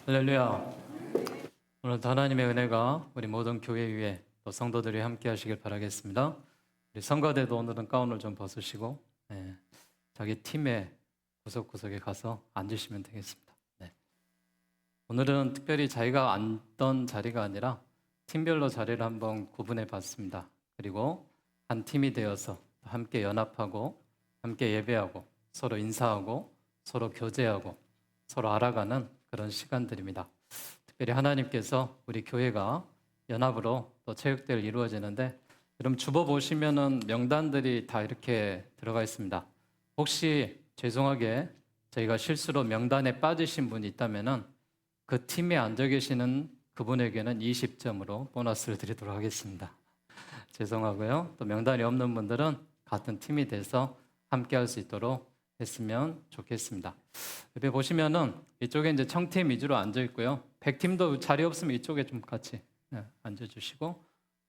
할렐루야. 오늘도 하나님의 은혜가 우리 모든 교회 위에 또 성도들이 함께 하시길 바라겠습니다. 우리 성가대도 오늘은 가운을 좀 벗으시고 자기 팀의 구석구석에 가서 앉으시면 되겠습니다. 오늘은 특별히 자기가 앉던 자리가 아니라 팀별로 자리를 한번 구분해 봤습니다. 그리고 한 팀이 되어서 함께 연합하고 함께 예배하고 서로 인사하고 서로 교제하고 서로 알아가는 그런 시간들입니다. 특별히 하나님께서 우리 교회가 연합으로 또 체육대회를 이루어지는데 여러분 주보 보시면은 명단들이 다 이렇게 들어가 있습니다. 혹시 죄송하게 저희가 실수로 명단에 빠지신 분이 있다면은 그 팀에 앉아 계시는 그분에게는 20점으로 보너스를 드리도록 하겠습니다. 죄송하고요. 또 명단이 없는 분들은 같은 팀이 돼서 함께 할 수 있도록 했으면 좋겠습니다. 옆에 보시면은 이쪽에 이제 청팀 위주로 앉아 있고요. 백팀도 자리 없으면 이쪽에 좀 같이 앉아 주시고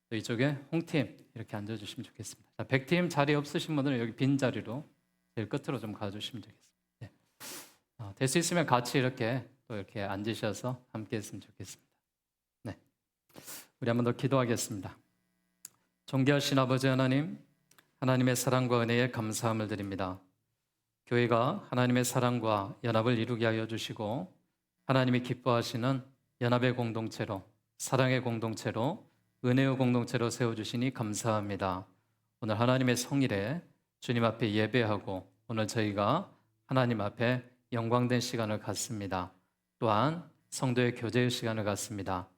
또 이쪽에 홍팀 이렇게 앉아 주시면 좋겠습니다. 자, 백팀 자리 없으신 분들은 여기 빈 자리로 제일 끝으로 좀 가 주시면 되겠습니다. 될 수 있으면 같이 이렇게 또 이렇게 앉으셔서 함께 했으면 좋겠습니다. 네. 우리 한 번 더 기도하겠습니다. 존귀하신 아버지 하나님, 하나님의 사랑과 은혜에 감사함을 드립니다. 교회가 하나님의 사랑과 연합을 이루게 하여 주시고 하나님이 기뻐하시는 연합의 공동체로, 사랑의 공동체로, 은혜의 공동체로 세워주시니 감사합니다. 오늘 하나님의 성일에 주님 앞에 예배하고 오늘 저희가 하나님 앞에 영광된 시간을 갖습니다. 또한 성도의 교제의 시간을 갖습니다.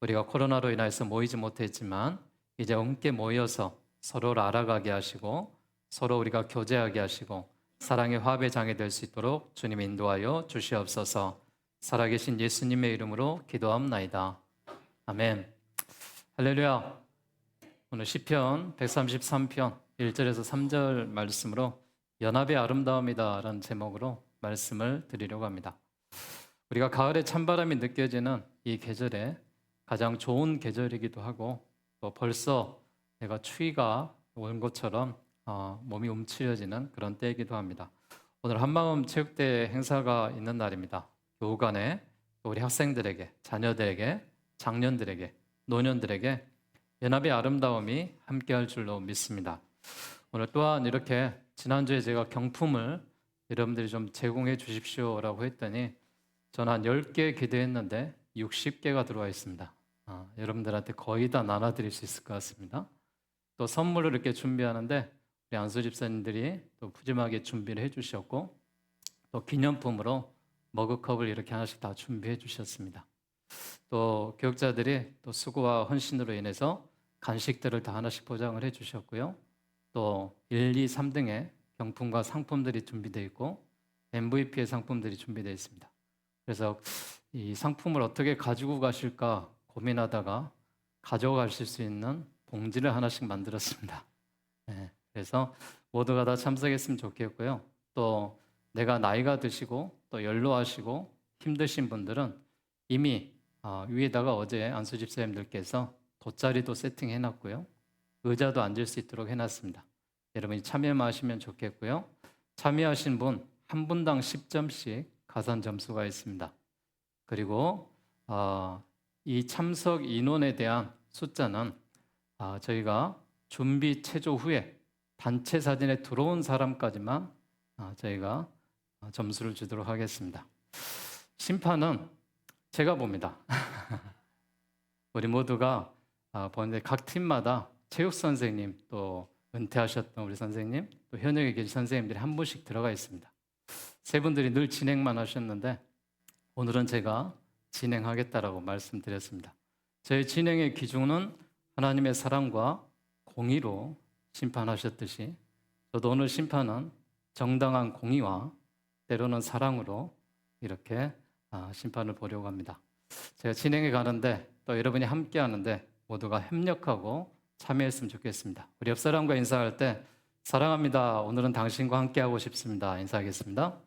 우리가 코로나로 인해서 모이지 못했지만 이제 함께 모여서 서로를 알아가게 하시고 서로 우리가 교제하게 하시고 사랑의 화합의 장이 될 수 있도록 주님 인도하여 주시옵소서. 살아계신 예수님의 이름으로 기도합나이다. 아멘. 할렐루야. 오늘 시편 133편 1절에서 3절 말씀으로 연합의 아름다움이다 라는 제목으로 말씀을 드리려고 합니다. 우리가 가을에 찬바람이 느껴지는 이 계절에 가장 좋은 계절이기도 하고 또 벌써 내가 추위가 온 것처럼 몸이 움츠려지는 그런 때이기도 합니다. 오늘 한마음 체육대회 행사가 있는 날입니다. 교우간에 우리 학생들에게, 자녀들에게, 장년들에게, 노년들에게 연합의 아름다움이 함께할 줄로 믿습니다. 오늘 또한 이렇게 지난주에 제가 경품을 여러분들이 좀 제공해 주십시오라고 했더니 저는 한 10개 기대했는데 60개가 들어와 있습니다. 여러분들한테 거의 다 나눠드릴 수 있을 것 같습니다. 또 선물을 이렇게 준비하는데 우리 안수 집사님들이 또 푸짐하게 준비를 해주셨고 또 기념품으로 머그컵을 이렇게 하나씩 다 준비해 주셨습니다. 또 교육자들이 또 수고와 헌신으로 인해서 간식들을 다 하나씩 포장을 해 주셨고요. 또 1, 2, 3등의 경품과 상품들이 준비되어 있고 MVP의 상품들이 준비되어 있습니다. 그래서 이 상품을 어떻게 가지고 가실까 고민하다가 가져가실 수 있는 봉지를 하나씩 만들었습니다. 그래서 모두가 다 참석했으면 좋겠고요. 또 내가 나이가 드시고 또 연로하시고 힘드신 분들은 이미 위에다가 어제 안수 집사님들께서 돗자리도 세팅해 놨고요. 의자도 앉을 수 있도록 해놨습니다. 여러분이 참여만 하시면 좋겠고요. 참여하신 분 한 분당 10점씩 가산 점수가 있습니다. 그리고 이 참석 인원에 대한 숫자는 저희가 준비 체조 후에 단체 사진에 들어온 사람까지만 저희가 점수를 주도록 하겠습니다. 심판은 제가 봅니다. 우리 모두가 보는데 각 팀마다 체육 선생님 또 은퇴하셨던 우리 선생님 또 현역에 계신 선생님들이 한 분씩 들어가 있습니다. 세 분들이 늘 진행만 하셨는데 오늘은 제가 진행하겠다라고 말씀드렸습니다. 저희 진행의 기준은 하나님의 사랑과 공의로 심판하셨듯이 저도 오늘 심판은 정당한 공의와 때로는 사랑으로 이렇게 심판을 보려고 합니다. 제가 진행해 가는데 또 여러분이 함께 하는데 모두가 협력하고 참여했으면 좋겠습니다. 우리 옆 사람과 인사할 때 사랑합니다. 오늘은 당신과 함께하고 싶습니다. 인사하겠습니다.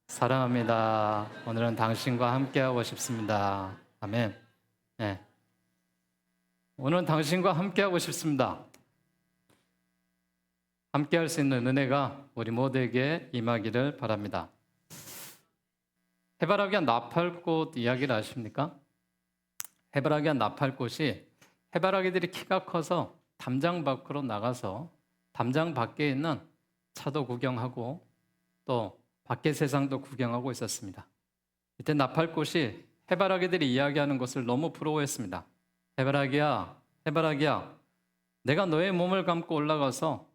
사랑합니다. 오늘은 당신과 함께하고 싶습니다. 아멘. 네. 오늘은 당신과 함께하고 싶습니다. 함께할 수 있는 은혜가 우리 모두에게 임하기를 바랍니다. 해바라기와 나팔꽃 이야기를 아십니까? 해바라기와 나팔꽃이 해바라기들이 키가 커서 담장 밖으로 나가서 담장 밖에 있는 차도 구경하고 또 밖의 세상도 구경하고 있었습니다. 이때 나팔꽃이 해바라기들이 이야기하는 것을 너무 부러워했습니다. 해바라기야, 해바라기야, 내가 너의 몸을 감고 올라가서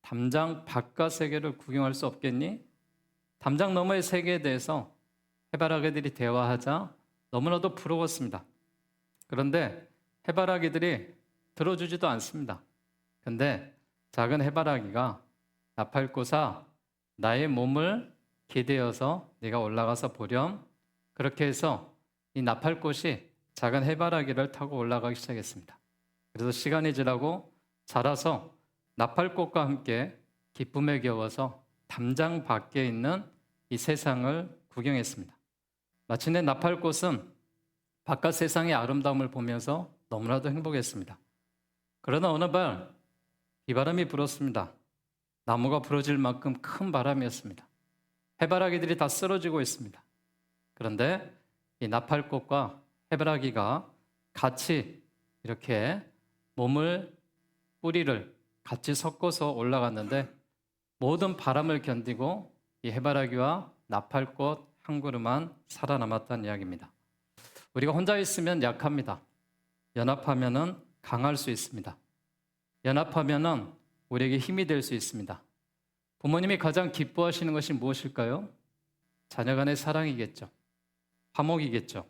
담장 바깥 세계를 구경할 수 없겠니? 담장 너머의 세계에 대해서 해바라기들이 대화하자 너무나도 부러웠습니다. 그런데 해바라기들이 들어주지도 않습니다. 근데 작은 해바라기가 나팔꽃아, 나의 몸을 기대어서 네가 올라가서 보렴. 그렇게 해서 이 나팔꽃이 작은 해바라기를 타고 올라가기 시작했습니다. 그래서 시간이 지나고 자라서 나팔꽃과 함께 기쁨에 겨워서 담장 밖에 있는 이 세상을 구경했습니다. 마침내 나팔꽃은 바깥 세상의 아름다움을 보면서 너무나도 행복했습니다. 그러나 어느 날 비바람이 불었습니다. 나무가 부러질 만큼 큰 바람이었습니다. 해바라기들이 다 쓰러지고 있습니다. 그런데 이 나팔꽃과 해바라기가 같이 이렇게 뿌리를 같이 섞어서 올라갔는데 모든 바람을 견디고 이 해바라기와 나팔꽃 한 그루만 살아남았다는 이야기입니다. 우리가 혼자 있으면 약합니다. 연합하면은 강할 수 있습니다. 연합하면은 우리에게 힘이 될 수 있습니다. 부모님이 가장 기뻐하시는 것이 무엇일까요? 자녀 간의 사랑이겠죠. 화목이겠죠.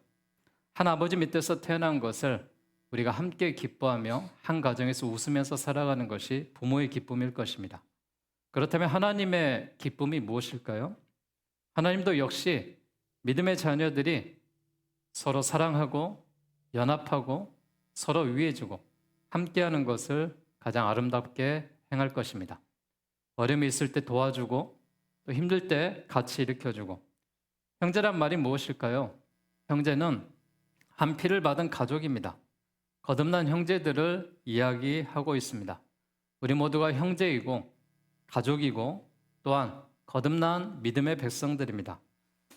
한 아버지 밑에서 태어난 것을 우리가 함께 기뻐하며 한 가정에서 웃으면서 살아가는 것이 부모의 기쁨일 것입니다. 그렇다면 하나님의 기쁨이 무엇일까요? 하나님도 역시 믿음의 자녀들이 서로 사랑하고 연합하고 서로 위해주고 함께하는 것을 가장 아름답게 행할 것입니다. 어려움이 있을 때 도와주고 또 힘들 때 같이 일으켜주고. 형제란 말이 무엇일까요? 형제는 한 피를 받은 가족입니다. 거듭난 형제들을 이야기하고 있습니다. 우리 모두가 형제이고 가족이고 또한 거듭난 믿음의 백성들입니다.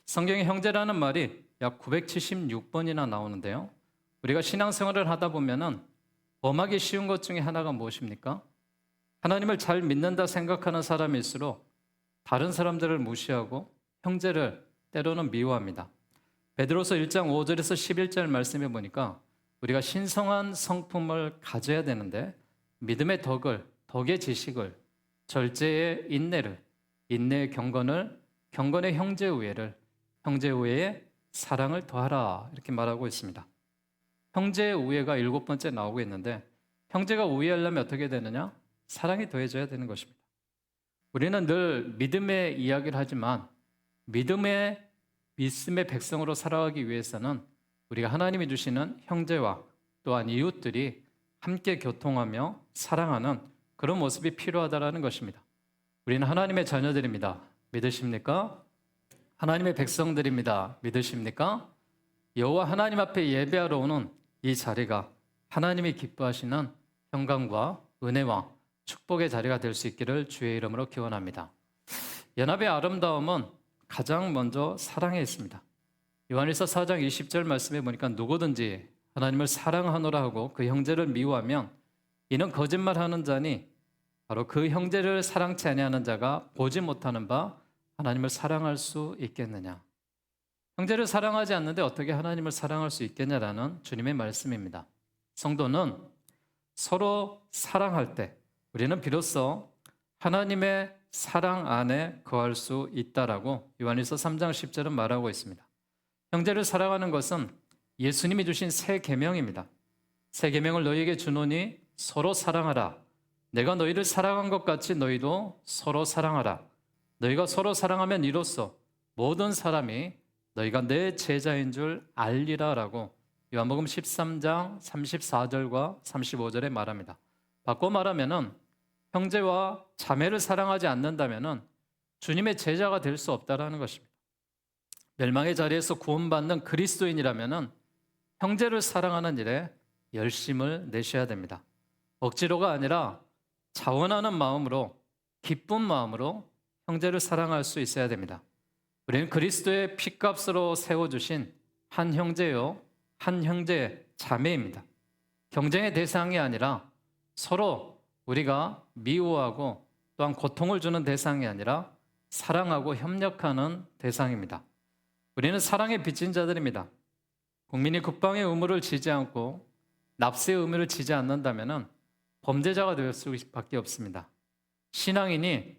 성경에 형제라는 말이 약 976번이나 나오는데요. 우리가 신앙생활을 하다 보면은 범하기 쉬운 것 중에 하나가 무엇입니까? 하나님을 잘 믿는다 생각하는 사람일수록 다른 사람들을 무시하고 형제를 때로는 미워합니다. 베드로서 1장 5절에서 11절 말씀해 보니까 우리가 신성한 성품을 가져야 되는데 믿음의 덕의 지식을, 절제의 인내를, 인내의 경건을, 경건의 형제 우애를, 형제 우애의 사랑을 더하라 이렇게 말하고 있습니다. 형제의 우애가 7번째 나오고 있는데 형제가 우애하려면 어떻게 되느냐? 사랑이 더해져야 되는 것입니다. 우리는 늘 믿음의 이야기를 하지만 믿음의 백성으로 살아가기 위해서는 우리가 하나님이 주시는 형제와 또한 이웃들이 함께 교통하며 사랑하는 그런 모습이 필요하다는 것입니다. 우리는 하나님의 자녀들입니다. 믿으십니까? 하나님의 백성들입니다. 믿으십니까? 여호와 하나님 앞에 예배하러 오는 이 자리가 하나님이 기뻐하시는 평강과 은혜와 축복의 자리가 될 수 있기를 주의 이름으로 기원합니다. 연합의 아름다움은 가장 먼저 사랑에 있습니다. 요한일서 4장 20절 말씀에 보니까 누구든지 하나님을 사랑하노라 하고 그 형제를 미워하면 이는 거짓말하는 자니 바로 그 형제를 사랑치 아니하는 자가 보지 못하는 바 하나님을 사랑할 수 있겠느냐. 형제를 사랑하지 않는데 어떻게 하나님을 사랑할 수 있겠냐라는 주님의 말씀입니다. 성도는 서로 사랑할 때 우리는 비로소 하나님의 사랑 안에 거할 수 있다라고 요한일서 3장 10절은 말하고 있습니다. 형제를 사랑하는 것은 예수님이 주신 새 계명입니다. 새 계명을 너희에게 주노니 서로 사랑하라. 내가 너희를 사랑한 것 같이 너희도 서로 사랑하라. 너희가 서로 사랑하면 이로써 모든 사람이 너희가 내 제자인 줄 알리라라고 요한복음 13장 34절과 35절에 말합니다. 바꿔 말하면은 형제와 자매를 사랑하지 않는다면은 주님의 제자가 될 수 없다라는 것입니다. 멸망의 자리에서 구원받는 그리스도인이라면은 형제를 사랑하는 일에 열심을 내셔야 됩니다. 억지로가 아니라 자원하는 마음으로, 기쁜 마음으로 형제를 사랑할 수 있어야 됩니다. 우리는 그리스도의 피값으로 세워주신 한 형제요, 한 형제의 자매입니다. 경쟁의 대상이 아니라 서로 우리가 미워하고 또한 고통을 주는 대상이 아니라 사랑하고 협력하는 대상입니다. 우리는 사랑의 빚진 자들입니다. 국민이 국방의 의무를 지지 않고 납세의 의무를 지지 않는다면 범죄자가 될 수밖에 없습니다. 신앙인이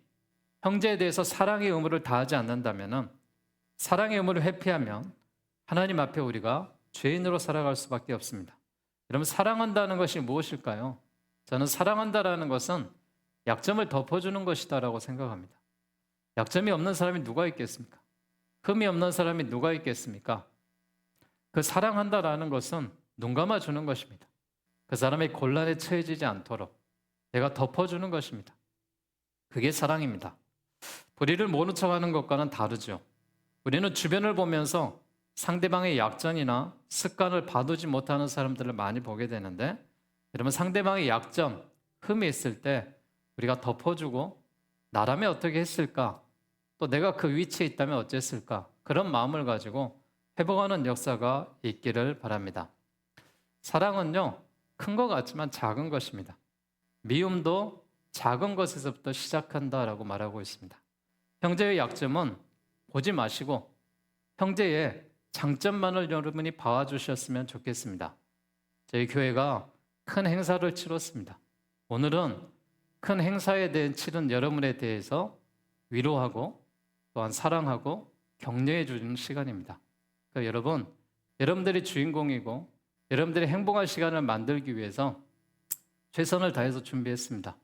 형제에 대해서 사랑의 의무를 다하지 않는다면, 사랑의 의무를 회피하면 하나님 앞에 우리가 죄인으로 살아갈 수밖에 없습니다. 여러분, 사랑한다는 것이 무엇일까요? 저는 사랑한다라는 것은 약점을 덮어주는 것이다라고 생각합니다. 약점이 없는 사람이 누가 있겠습니까? 흠이 없는 사람이 누가 있겠습니까? 그 사랑한다라는 것은 눈 감아주는 것입니다. 그 사람이 곤란에 처해지지 않도록 내가 덮어주는 것입니다. 그게 사랑입니다. 불의를 모른 척하는 것과는 다르죠. 우리는 주변을 보면서 상대방의 약점이나 습관을 봐두지 못하는 사람들을 많이 보게 되는데, 여러분, 상대방의 약점, 흠이 있을 때 우리가 덮어주고 나라면 어떻게 했을까? 또 내가 그 위치에 있다면 어땠을까? 그런 마음을 가지고 회복하는 역사가 있기를 바랍니다. 사랑은요, 큰 것 같지만 작은 것입니다. 미움도 작은 것에서부터 시작한다라고 말하고 있습니다. 형제의 약점은 보지 마시고 형제의 장점만을 여러분이 봐주셨으면 좋겠습니다. 저희 교회가 큰 행사를 치렀습니다. 오늘은 큰 행사에 대한 치른 여러분에 대해서 위로하고 또한 사랑하고 격려해 주는 시간입니다. 그러니까 여러분, 여러분들이 주인공이고 여러분들이 행복한 시간을 만들기 위해서 최선을 다해서 준비했습니다.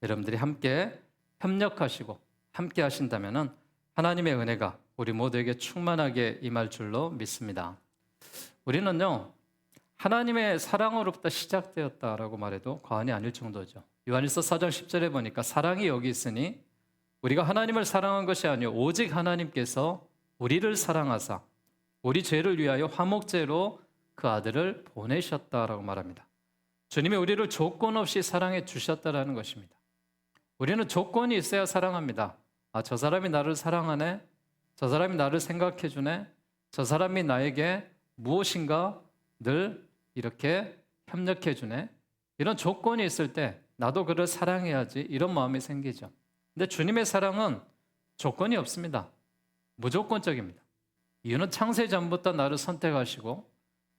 여러분들이 함께 협력하시고 함께 하신다면 하나님의 은혜가 우리 모두에게 충만하게 임할 줄로 믿습니다. 우리는요, 하나님의 사랑으로부터 시작되었다라고 말해도 과언이 아닐 정도죠. 요한일서 4장 10절에 보니까 사랑이 여기 있으니 우리가 하나님을 사랑한 것이 아니요 오직 하나님께서 우리를 사랑하사 우리 죄를 위하여 화목제로 그 아들을 보내셨다라고 말합니다. 주님이 우리를 조건 없이 사랑해 주셨다라는 것입니다. 우리는 조건이 있어야 사랑합니다. 아, 저 사람이 나를 사랑하네, 저 사람이 나를 생각해 주네, 저 사람이 나에게 무엇인가 늘 이렇게 협력해 주네, 이런 조건이 있을 때 나도 그를 사랑해야지, 이런 마음이 생기죠. 근데 주님의 사랑은 조건이 없습니다. 무조건적입니다. 이유는 창세 전부터 나를 선택하시고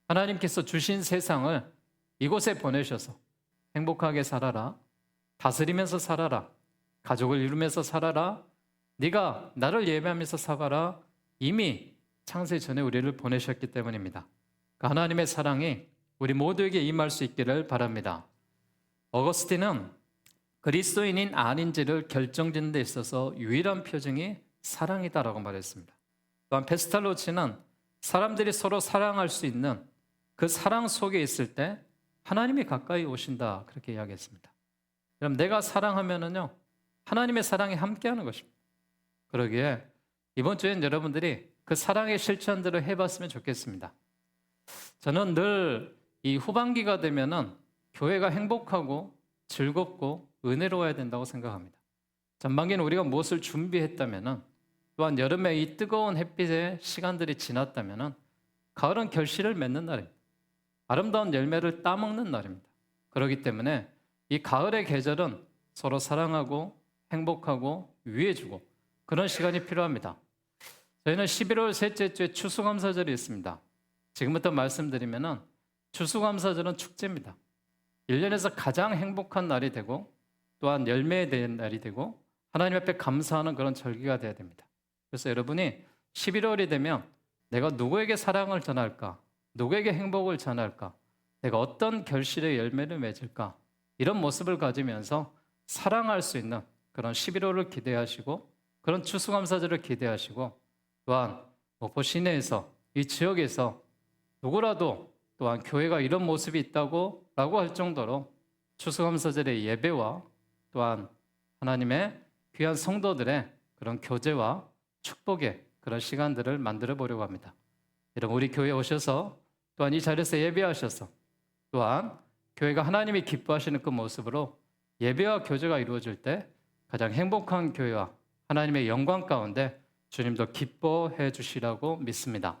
하나님께서 주신 세상을 이곳에 보내셔서 행복하게 살아라, 다스리면서 살아라, 가족을 이루면서 살아라, 네가 나를 예배하면서 살아라, 이미 창세 전에 우리를 보내셨기 때문입니다. 그 하나님의 사랑이 우리 모두에게 임할 수 있기를 바랍니다. 어거스틴은 그리스도인인 아닌지를 결정짓는 데 있어서 유일한 표징이 사랑이다라고 말했습니다. 또한 페스탈로치는 사람들이 서로 사랑할 수 있는 그 사랑 속에 있을 때 하나님이 가까이 오신다, 그렇게 이야기했습니다. 그럼 내가 사랑하면은요, 하나님의 사랑이 함께하는 것입니다. 그러기에 이번 주엔 여러분들이 그 사랑의 실천들을 해봤으면 좋겠습니다. 저는 늘 이 후반기가 되면은 교회가 행복하고 즐겁고 은혜로워야 된다고 생각합니다. 전반기는 우리가 무엇을 준비했다면은, 또한 여름에 이 뜨거운 햇빛의 시간들이 지났다면은 가을은 결실을 맺는 날입니다. 아름다운 열매를 따먹는 날입니다. 그렇기 때문에 이 가을의 계절은 서로 사랑하고 행복하고 위해주고 그런 시간이 필요합니다. 저희는 11월 셋째 주에 추수감사절이 있습니다. 지금부터 말씀드리면은 추수감사절은 축제입니다. 1년에서 가장 행복한 날이 되고 또한 열매에 대한 날이 되고 하나님 앞에 감사하는 그런 절기가 되어야 됩니다. 그래서 여러분이 11월이 되면 내가 누구에게 사랑을 전할까? 누구에게 행복을 전할까? 내가 어떤 결실의 열매를 맺을까? 이런 모습을 가지면서 사랑할 수 있는 그런 11월을 기대하시고 그런 추수감사절을 기대하시고 또한 목포 시내에서 이 지역에서 누구라도 또한 교회가 이런 모습이 있다고 라고 할 정도로 추수감사절의 예배와 또한 하나님의 귀한 성도들의 그런 교제와 축복의 그런 시간들을 만들어 보려고 합니다. 여러분, 우리 교회에 오셔서 또한 이 자리에서 예배하셔서 또한 교회가 하나님이 기뻐하시는 그 모습으로 예배와 교제가 이루어질 때 가장 행복한 교회와 하나님의 영광 가운데 주님도 기뻐해 주시라고 믿습니다.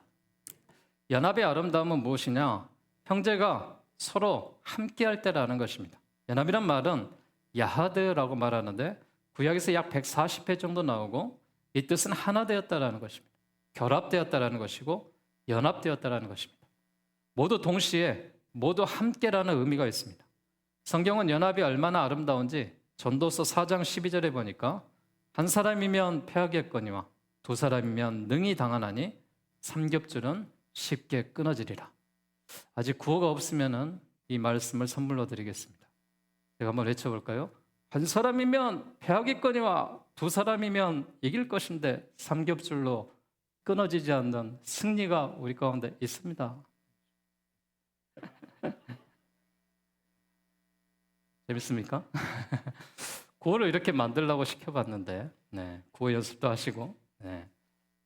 연합의 아름다움은 무엇이냐? 형제가 서로 함께할 때라는 것입니다. 연합이란 말은 야하드라고 말하는데 구약에서 약 140회 정도 나오고 이 뜻은 하나 되었다라는 것입니다. 결합되었다라는 것이고 연합되었다라는 것입니다. 모두 동시에 모두 함께라는 의미가 있습니다. 성경은 연합이 얼마나 아름다운지 전도서 4장 12절에 보니까 한 사람이면 패하겠거니와 두 사람이면 능히 당하나니 삼겹줄은 쉽게 끊어지리라. 아직 구호가 없으면 이 말씀을 선물로 드리겠습니다. 제가 한번 외쳐볼까요? 한 사람이면 패하겠거니와 두 사람이면 이길 것인데 삼겹줄로 끊어지지 않는 승리가 우리 가운데 있습니다. 재밌습니까? 구호를 이렇게 만들려고 시켜봤는데 구호 연습도 하시고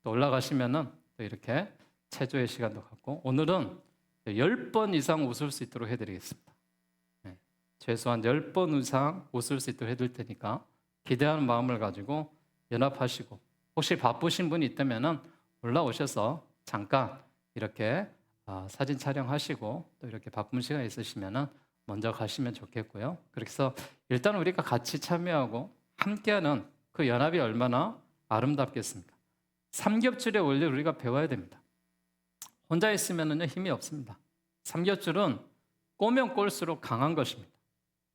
또 올라가시면은 또 이렇게 체조의 시간도 갖고 오늘은 10번 이상 웃을 수 있도록 해드리겠습니다. 최소한 10번 이상 웃을 수 있도록 해드릴 테니까 기대하는 마음을 가지고 연합하시고 혹시 바쁘신 분이 있다면은 올라오셔서 잠깐 이렇게 사진 촬영하시고 또 이렇게 바쁜 시간 있으시면은 먼저 가시면 좋겠고요. 그렇게 해서 일단 우리가 같이 참여하고 함께하는 그 연합이 얼마나 아름답겠습니까? 삼겹줄의 원리를 우리가 배워야 됩니다. 혼자 있으면은 힘이 없습니다. 삼겹줄은 꼬면 꼴수록 강한 것입니다.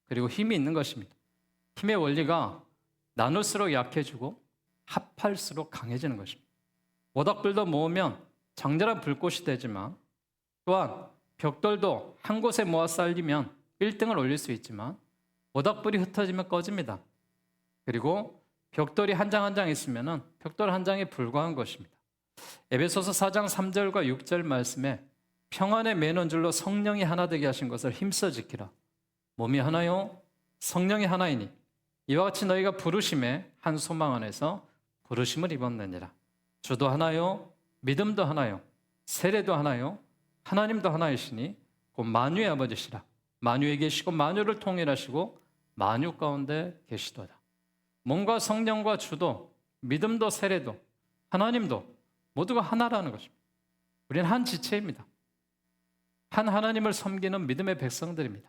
그리고 힘이 있는 것입니다. 힘의 원리가 나눌수록 약해지고 합할수록 강해지는 것입니다. 모닥불도 모으면 장렬한 불꽃이 되지만 또한 벽돌도 한 곳에 모아 쌓이면 1등을 올릴 수 있지만 모닥불이 흩어지면 꺼집니다. 그리고 벽돌이 한 장 한 장 있으면 벽돌 한 장에 불과한 것입니다. 에베소서 4장 3절과 6절 말씀에 평안의 매는 줄로 성령이 하나 되게 하신 것을 힘써 지키라. 몸이 하나요? 성령이 하나이니 이와 같이 너희가 부르심에 한 소망 안에서 부르심을 입었느니라. 주도 하나요? 믿음도 하나요? 세례도 하나요? 하나님도 하나이시니 곧 만유의 아버지시라. 만유에 계시고 만유를 통일하시고 만유 가운데 계시도다. 몸과 성령과 주도 믿음도 세례도 하나님도 모두가 하나라는 것입니다. 우리는 한 지체입니다. 한 하나님을 섬기는 믿음의 백성들입니다.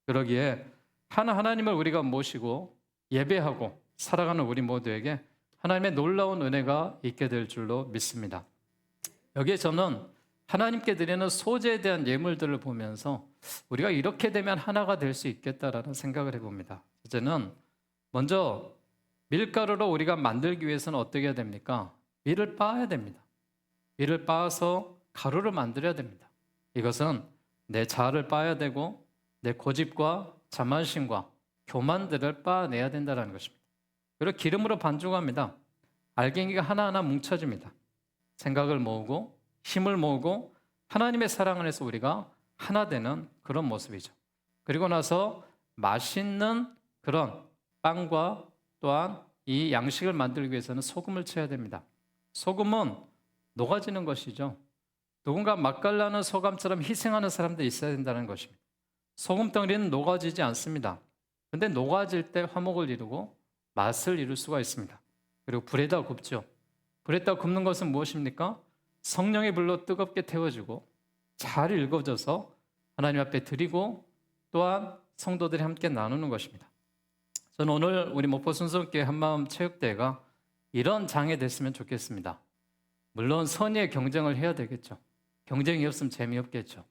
그러기에 한 하나님을 우리가 모시고 예배하고 살아가는 우리 모두에게 하나님의 놀라운 은혜가 있게 될 줄로 믿습니다. 여기에 저는 하나님께 드리는 소재에 대한 예물들을 보면서 우리가 이렇게 되면 하나가 될 수 있겠다라는 생각을 해봅니다. 첫째는 먼저 밀가루로 우리가 만들기 위해서는 어떻게 해야 됩니까? 밀을 빻아야 됩니다. 밀을 빻아서 가루를 만들어야 됩니다. 이것은 내 자아를 빻아야 되고 내 고집과 자만심과 교만들을 빻아내야 된다는 것입니다. 그리고 기름으로 반죽합니다. 알갱이가 하나하나 뭉쳐집니다. 생각을 모으고 힘을 모으고 하나님의 사랑 안에서 우리가 하나 되는 그런 모습이죠. 그리고 나서 맛있는 그런 빵과 또한 이 양식을 만들기 위해서는 소금을 쳐야 됩니다. 소금은 녹아지는 것이죠. 누군가 맛깔나는 소금처럼 희생하는 사람들이 있어야 된다는 것입니다. 소금덩이는 녹아지지 않습니다. 그런데 녹아질 때 화목을 이루고 맛을 이룰 수가 있습니다. 그리고 불에다 굽죠. 불에다 굽는 것은 무엇입니까? 성령의 불로 뜨겁게 태워지고 잘 읽어져서 하나님 앞에 드리고 또한 성도들이 함께 나누는 것입니다. 저는 오늘 우리 목포 순수교회 한마음 체육대회가 이런 장이 됐으면 좋겠습니다. 물론 선의의 경쟁을 해야 되겠죠. 경쟁이 없으면 재미없겠죠.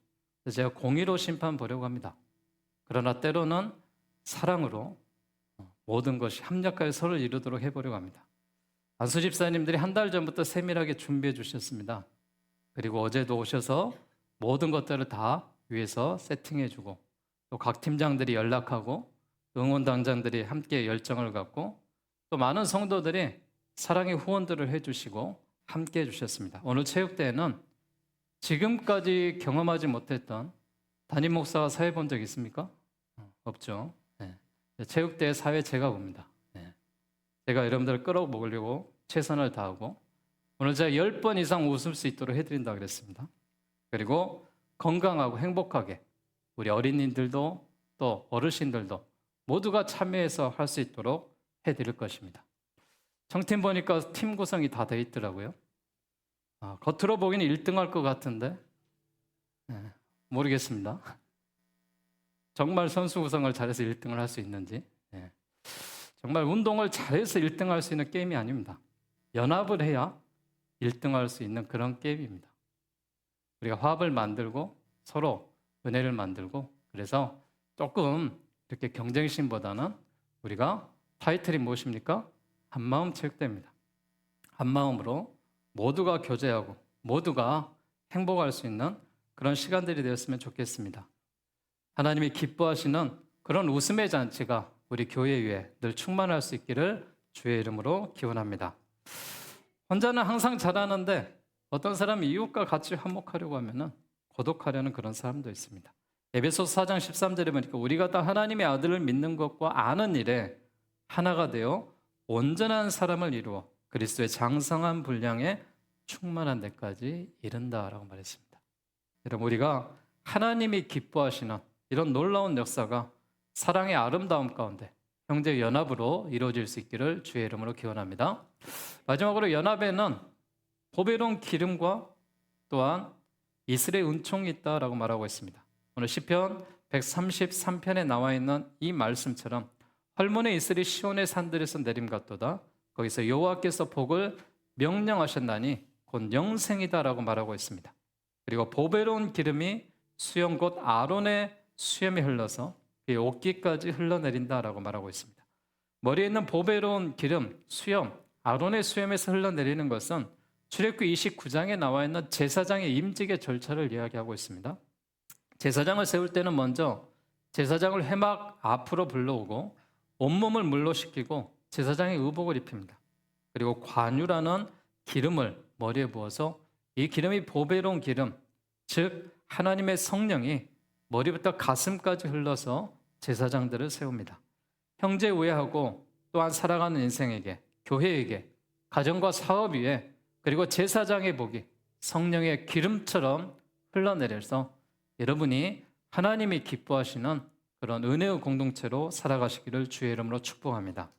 그래서 제가 공의로 심판 보려고 합니다. 그러나 때로는 사랑으로 모든 것이 합력하여 서로를 이루도록 해보려고 합니다. 안수 집사님들이 한 달 전부터 세밀하게 준비해 주셨습니다. 그리고 어제도 오셔서 모든 것들을 다 위에서 세팅해주고 또 각 팀장들이 연락하고 응원단장들이 함께 열정을 갖고 또 많은 성도들이 사랑의 후원들을 해주시고 함께 해주셨습니다. 오늘 체육대회는 지금까지 경험하지 못했던 담임 목사가 사회 본 적 있습니까? 없죠. 체육대회 사회 제가 봅니다. 제가 여러분들을 끌어모으려고 최선을 다하고 오늘 제가 10번 이상 웃을 수 있도록 해드린다 그랬습니다. 그리고 건강하고 행복하게 우리 어린이들도 또 어르신들도 모두가 참여해서 할 수 있도록 해드릴 것입니다. 청팀 보니까 팀 구성이 다 돼 있더라고요. 겉으로 보기는 1등할 것 같은데 모르겠습니다. 정말 선수 구성을 잘해서 1등을 할 수 있는지. 정말 운동을 잘해서 1등할 수 있는 게임이 아닙니다. 연합을 해야 1등할 수 있는 그런 게임입니다. 우리가 화합을 만들고 서로 은혜를 만들고, 그래서 조금 이렇게 경쟁심보다는 우리가 타이틀이 무엇입니까? 한마음 체육대회입니다. 한마음으로 모두가 교제하고 모두가 행복할 수 있는 그런 시간들이 되었으면 좋겠습니다. 하나님이 기뻐하시는 그런 웃음의 잔치가 우리 교회 위에 늘 충만할 수 있기를 주의 이름으로 기원합니다. 혼자는 항상 잘하는데 어떤 사람이 이웃과 같이 화목하려고 하면은 고독하려는 그런 사람도 있습니다. 에베소서 4장 13절에 보니까 우리가 다 하나님의 아들을 믿는 것과 아는 일에 하나가 되어 온전한 사람을 이루어 그리스도의 장성한 분량에 충만한 데까지 이른다라고 말했습니다. 여러분, 우리가 하나님이 기뻐하시는 이런 놀라운 역사가 사랑의 아름다움 가운데 형제 연합으로 이루어질 수 있기를 주의 이름으로 기원합니다. 마지막으로 연합에는 보배로운 기름과 또한 이슬의 은총이 있다라고 말하고 있습니다. 오늘 시편 133편에 나와 있는 이 말씀처럼 헐몬의 이슬이 시온의 산들에서 내림 같도다. 거기서 여호와께서 복을 명령하셨나니 곧 영생이다라고 말하고 있습니다. 그리고 보배로운 기름이 수염 곧 아론의 수염이 흘러서 그의 옷깃까지 흘러내린다라고 말하고 있습니다. 머리에 있는 보배로운 기름, 수염, 아론의 수염에서 흘러내리는 것은 출애굽기 29장에 나와 있는 제사장의 임직의 절차를 이야기하고 있습니다. 제사장을 세울 때는 먼저 제사장을 회막 앞으로 불러오고 온몸을 물로 씻기고 제사장의 의복을 입힙니다. 그리고 관유라는 기름을 머리에 부어서 이 기름이 보배로운 기름, 즉 하나님의 성령이 머리부터 가슴까지 흘러서 제사장들을 세웁니다. 형제 우애하고 또한 살아가는 인생에게, 교회에게, 가정과 사업 위에, 그리고 제사장의 복이 성령의 기름처럼 흘러내려서 여러분이 하나님이 기뻐하시는 그런 은혜의 공동체로 살아가시기를 주의 이름으로 축복합니다.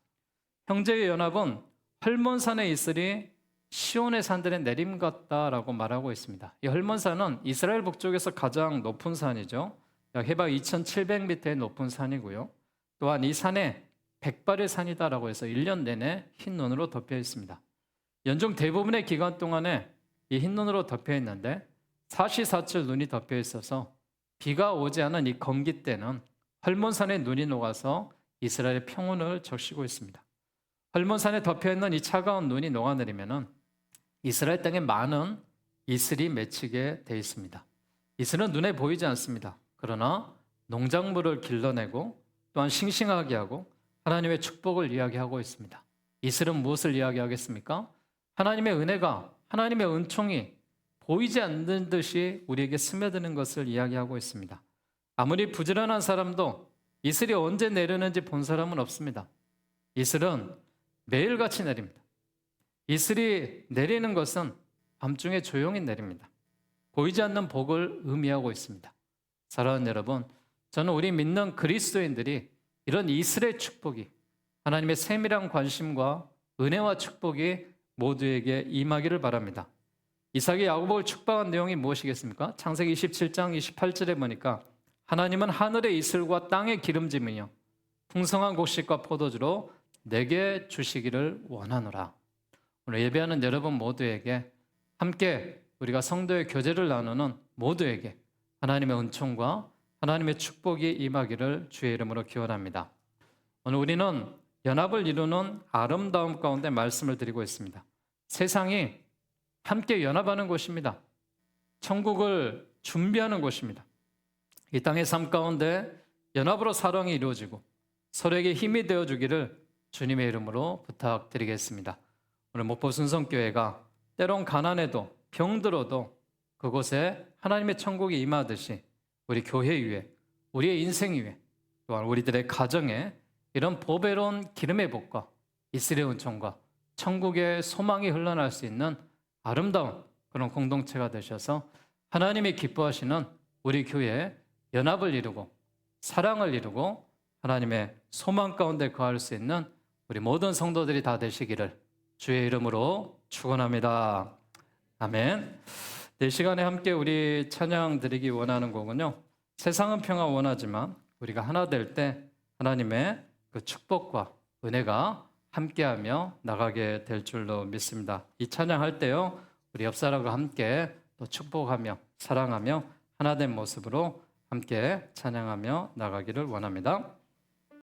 형제의 연합은 헐몬산의 이슬이 시온의 산들의 내림 같다라고 말하고 있습니다. 이 헐몬산은 이스라엘 북쪽에서 가장 높은 산이죠. 해발 2,700m의 높은 산이고요. 또한 이 산에 백발의 산이다라고 해서 1년 내내 흰 눈으로 덮여 있습니다. 연중 대부분의 기간 동안에 이 흰 눈으로 덮여 있는데 사시사철 눈이 덮여 있어서 비가 오지 않은 이 건기 때는 헐몬산에 눈이 녹아서 이스라엘의 평온을 적시고 있습니다. 헐몬산에 덮여 있는 이 차가운 눈이 녹아내리면은 이스라엘 땅에 많은 이슬이 맺히게 돼 있습니다. 이슬은 눈에 보이지 않습니다. 그러나 농작물을 길러내고 또한 싱싱하게 하고 하나님의 축복을 이야기하고 있습니다. 이슬은 무엇을 이야기하겠습니까? 하나님의 은혜가, 하나님의 은총이 보이지 않는 듯이 우리에게 스며드는 것을 이야기하고 있습니다. 아무리 부지런한 사람도 이슬이 언제 내리는지 본 사람은 없습니다. 이슬은 매일같이 내립니다. 이슬이 내리는 것은 밤중에 조용히 내립니다. 보이지 않는 복을 의미하고 있습니다. 사랑하는 여러분, 저는 우리 믿는 그리스도인들이 이런 이슬의 축복이, 하나님의 세밀한 관심과 은혜와 축복이 모두에게 임하기를 바랍니다. 이삭이 야곱을 축복한 내용이 무엇이겠습니까? 창세기 27장 28절에 보니까 하나님은 하늘의 이슬과 땅의 기름짐이요 풍성한 곡식과 포도주로 내게 주시기를 원하노라. 오늘 예배하는 여러분 모두에게, 함께 우리가 성도의 교제를 나누는 모두에게 하나님의 은총과 하나님의 축복이 임하기를 주의 이름으로 기원합니다. 오늘 우리는 연합을 이루는 아름다움 가운데 말씀을 드리고 있습니다. 세상이 함께 연합하는 곳입니다. 천국을 준비하는 곳입니다. 이 땅의 삶 가운데 연합으로 사랑이 이루어지고 서로에게 힘이 되어주기를 주님의 이름으로 부탁드리겠습니다. 오늘 목포 순성교회가 때론 가난해도 병들어도 그곳에 하나님의 천국이 임하듯이 우리 교회 위에, 우리의 인생 위에, 또한 우리들의 가정에 이런 보배로운 기름의 복과 이슬의 은총과 천국의 소망이 흘러날 수 있는 아름다운 그런 공동체가 되셔서 하나님이 기뻐하시는 우리 교회에 연합을 이루고 사랑을 이루고 하나님의 소망 가운데 거할 수 있는 우리 모든 성도들이 다 되시기를 주의 이름으로 축원합니다. 아멘. 이 시간에 함께 우리 찬양 드리기 원하는 곡은요. 세상은 평화 원하지만 우리가 하나 될 때 하나님의 그 축복과 은혜가 함께하며 나가게 될 줄로 믿습니다. 이 찬양할 때요. 우리 옆 사람과 함께 또 축복하며 사랑하며 하나 된 모습으로 함께 찬양하며 나가기를 원합니다.